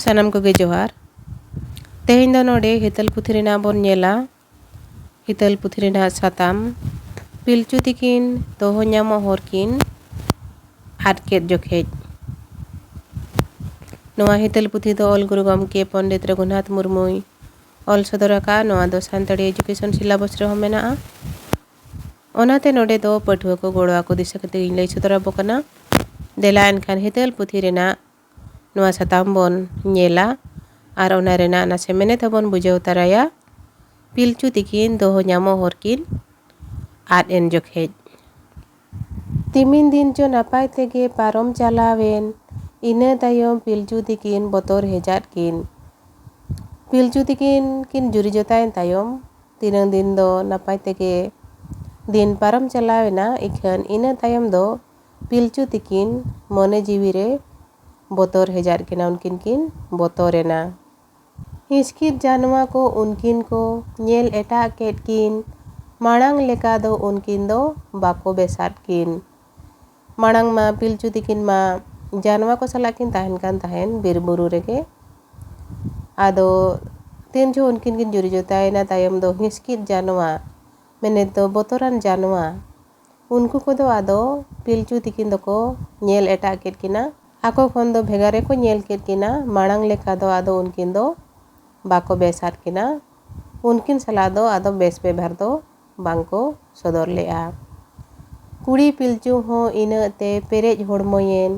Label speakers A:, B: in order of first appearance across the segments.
A: सानाम कोगे जोहार तेहेñ दो नोडे हितल पुथी रेनाग बोन नेला हितल पुथी रेनाग साताम पिलचु तिकिन दोहो ᱧᱟᱢᱚ हरकिन आटकेत जोखेज नोआ हितल पुथी दो ऑल गुरु गमके पंडित रघुनाथ मुर्मुई ऑल सदरका नोआ दो सानताड़ी एजुकेशन सिलेबस रे मेना ओनाते नोडे दो पठुआ को गोड़वा को दिशा कते लई सदरा बोकना देला एनखान हितल पुथी रेनाग नोआ साताम बोन नेला आर ओना रेना नासे मेनेथ बोन बुझाव ताराया पिलचु तिकिन दोहो ᱧᱟᱢᱚ हरकिन आद एन जोखेज तिमिन दिन चो नापाय तेगे पारम चालावेन इना तायम पिलचु तिकिन बतर हेजात किन पिलचु तिकिन किन जुरी जोतायन तायम तिनंग दिन दो नापाय तेगे दिन पारम चालावेना इखन इना तायम दो पिलचु तिकिन मने जीवी रे बतर हेजात किना उनकिन किन बतरेना हिसकित जानवा को उनकिन को नेल एटा केट किन मांग लेका दो उनकिन दो बाको बेसात किन मांग मा पिलचु तिकिन मा जानवा को सला किन ताहन कान ताहन बिरबुरु रेगे आदो तीन जो उनकिन किन जुरी जोतायना तायम दो हिसकित जानवा मेने दो बतरान जानवा उनको को दो आदो पिलचु तिकिन दो को नेल एटा केट किना आको खन दो भेगारे को नेल केट किना मांग लेका दो आदो उनकिन दो बाको बेसात किना उनकिन सला दो आदो बेस बेभार दो बांको सदर लेआ कुड़ी पिलचु हो इना ते पेरेज होड़मोयेन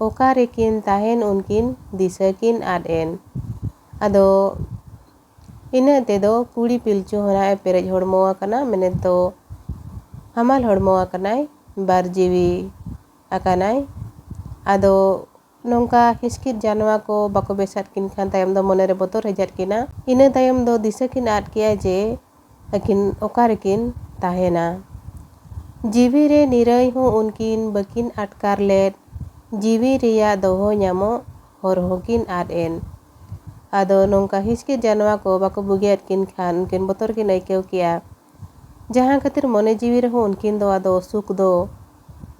A: ओका रेकिन ताहेन उनकिन दिशा किन आद एन आदो इना ते दो कुड़ी पिलचु होना पेरेज होड़मोआ कना मेने तो हमाल होड़मोआ कनाय बार जीवी आकानाय आदो नौका हिसकित जानवा को बाको बेसात किन खान तायम दो मने रे बतर हेजात किना इना तायम दो दिशा किन आद किया जे अकिन ओकार किन ताहेना जीवी रे निरय हो उनकिन बकिन आटकार लेत जीवी रिया दोहो ᱧᱟᱢᱚ हर होकिन आद एन आदो नौका हिसकित जानवा को बाको बुगियात किन खान उनकिन बतर किन आइकेव किया जहाँ खातिर मने जीवी रे हो उनकिन दो आदो सुख दो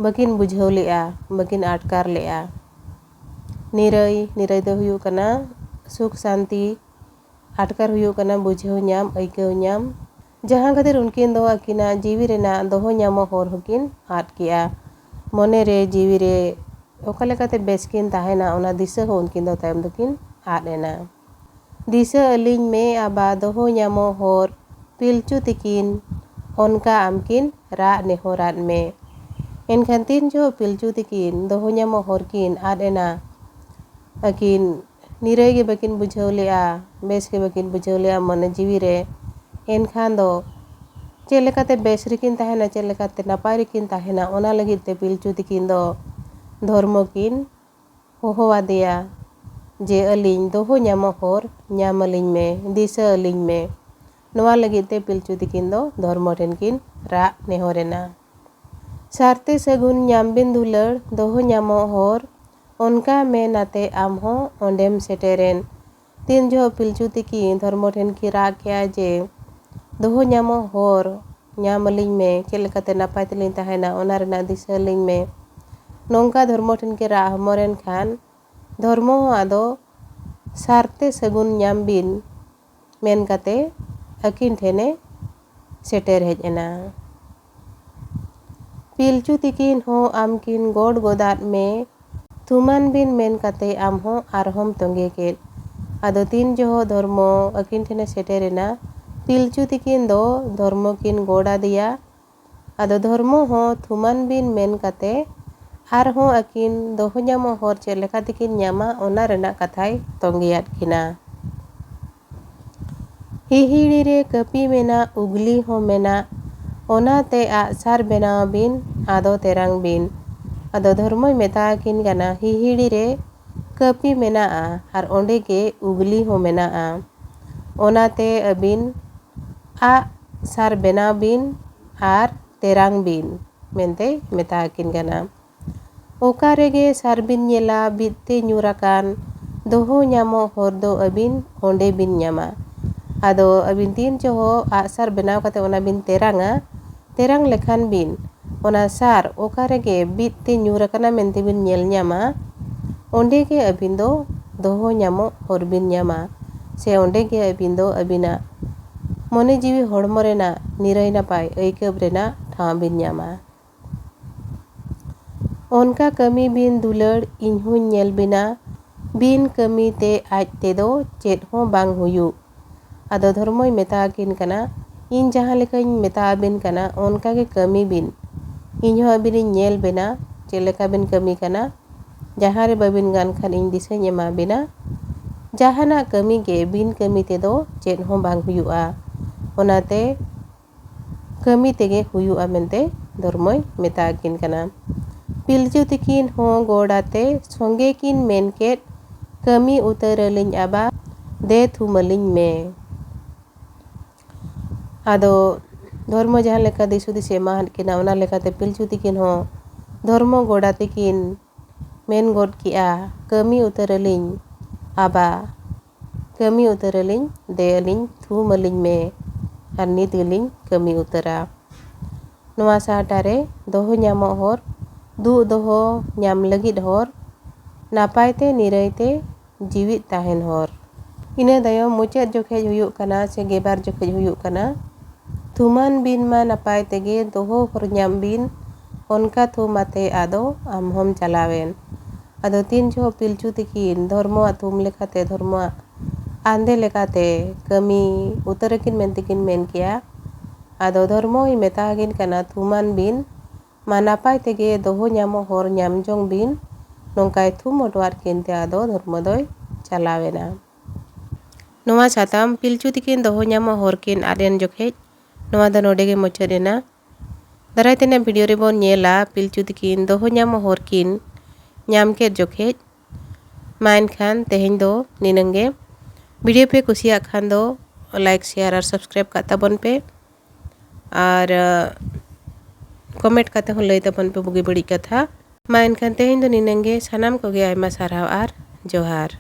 A: बकिन बुझाव लेआ बकिन आटकार लेआ निरय दो हुयु कना सुख शांति आटकार हुयु कना बुझाव ᱧᱟᱢ आइकेव ᱧᱟᱢ जहाँ खातिर उनकिन दो अकिना जीवी रेना दोहो ᱧᱟᱢᱚ हर होकिन आद किया मने रे जीवी रे ओका लेकाते बेसकिन ताहेना ओना दिशा हो उनकिन दो तायम दोकिन आद एना दिशा अलिñ में आबा दोहो ᱧᱟᱢᱚ हर पिलचु तिकिन ओनका आमकिन रा नेहराद में एनखान तीन जो पिलचु तिकिन दोहो ᱧᱟᱢᱚ हर किन आद एना अकिन निरय के बकिन बुझाव लेआ बेस के बकिन बुझाव लेआ मने जीवी रे एनखान दो चे लेकाते बेस रिकिन ताहेना चे लेकाते नापाय रिकिन ताहेना ओना लगित ते पिलचु तिकिन दो धर्म किन होहोवादेया जे अलिñ दोहो ᱧᱟᱢᱚ हर ᱧᱟᱢ अलिñ में दिशा अलिñ में नोआ लगित ते पिलचु तिकिन दो धर्म ठेन किन रा नेहरेना सारते सगुन ᱧᱟᱢ बिन दुलड़ दोहो ᱧᱟᱢᱚ हर उनका में नाते आम हो ओंडेम सेटेरेन तीन जो पिलचु तिकिन धर्म ठेन की राग किया जे दोहो ᱧᱟᱢᱚ हर ᱧᱟᱢ अलिñ में चे लेकाते नापाय तेलिñ ताहेना ओना रेना दिशा अलिñ में नौका धर्म ठेन के राग हमरेन खान धर्म हो आदो सारते सगुन ᱧᱟᱢ बिन मेन काते अकिन ठेने सेटेर हेज एना पिलचु तिकिन हो आमकिन गोड गोदात में थुमान बिन मेन काते आम हो आरहम तोंगे केट आदो तीन जो हो धर्म अकिन ठेने सेटेरेना पिलचु तिकिन दो धर्म किन गोड़ा दिया आदो धर्म हो थुमान बिन मेन काते आर हो अकिन दोहो ᱧᱟᱢᱚ हर चे लेका तिकिन ᱧᱟᱢᱟ ओना रेना कथाय तोंगेयात किना हिहिड़ी रे कपी मेना उगली हो मेना ओनाते आसार बेनाव बिन आदो तेरांग बिन आदो धर्मय मेता किन गाना हिहिड़ी रे कपी मेना आर ओंडे के उगली हो मेना ओनाते अबिन आ सार बेनाव बिन आर तेरांग बिन मेनते मेता किन गाना ओका रेगे सार बिन नेला बित्ते ᱧᱩᱨᱟᱠᱟᱱ दोहो ᱧᱟᱢᱚ हर दो अबिन ओंडे बिन ᱧᱟᱢᱟ आदो अबिन तीन जो हो आसार बेनाव काते ओना बिन तेरांगा तेरांग लेखान बिन ओना सार ओका रेगे बित्ते ᱧᱩᱨᱟᱠᱟᱱᱟ मेनते बिन नेल ᱧᱟᱢᱟ ओंडे के अबिन दो दोहो ᱧᱟᱢᱚᱜ हर बिन ᱧᱟᱢᱟ से ओंडे गे अबिन दो अबिना मने जीवी हड़मो रेना निराय नापाय ऐकब रेना ठाव बिन ᱧᱟᱢᱟ। ओनका कमी बिन दुलड़ इन्हुं नेल बिना बिन कमी ते आज ते दो चेत हों बांग हुयु आदो धर्मोय मेताकिन कना इन जहां लेकाኝ मेता बिन कना ओनका के कमी बिन इन्हों अबिन नेल बिना चेत लेका बिन कमी कना जहां रे बाबिन गान खान इन दिसाኝ एमा बिना जहाना कमी गे बिन कमी ते दो चेत हों बांग हुयुआ ओनाते कमी तेगे हुयुआ मेनते धर्मोय मेताकिन कना। पिलचु तिकिन हों गोड़ाते संगे किन मेनकेट कमी उतरलिኝ आबा दे थुमलिኝ मे आदो धर्म जहां लेका दिसुदिस एमा किना ओना लेकाते पिलचु तिकिन हों धर्म गोड़ा तिकिन मेन गोड किआ कमी उतरलिኝ आबा कमी उतरलिኝ दे अलिኝ थुमलिኝ मे आर नित गेलिኝ कमी उतरा। नोआ साहटारे दोहो ᱧᱟᱢᱚᱜ हर दु दोहो ᱧᱟᱢ लगिद हर नापायते निरायते जीवित ताहेन हर। इना दायम मुचाद जोखेज हुयुग कना से गेबार जोखेज हुयुग कना थुमान बिन मा नापाय तेगे दोहो हर ᱧᱟᱢ बिन ओनका थुमाते आदो आमहोम चलावेन आदो तीन जो पिलचु तिकिन धर्मोआ थुम लेखाते धर्मोआ आंदे लेखाते कमी उतरकिन मेनतिकिन मेन किया आदो धर्मोय मेतागिन कना थुमान बिन मा नापाय तेगे दोहो ᱧᱟᱢᱚᱜ हर ᱧᱟᱢ जोंग बिन नोंकाय थुम अटवार किनते आदो धर्म दोय चलावेना। नोआ साताम पिलचु तिकिन दोहो ᱧᱟᱢᱚᱜ हर किन आदेन जोखेज नोआ द नोडेगे मुचादेना दाराय तेना वीडियो रे बोन नेला पिलचु तिकिन दोहो ᱧᱟᱢᱚᱜ हर किन ᱧᱟᱢ केद जोखेज मा एनखान तेहेñ दो निनंगे वीडियो पे कुसिया खान दो लाइक शेयर और सब्सक्राइब का तबन पे और कमेंट काते हो लई तबन पे बुगी बड़ी कथा मा एनखान तेहेñ दो निनंगे सानाम कोगे आयमा सारहाव आर जोहार।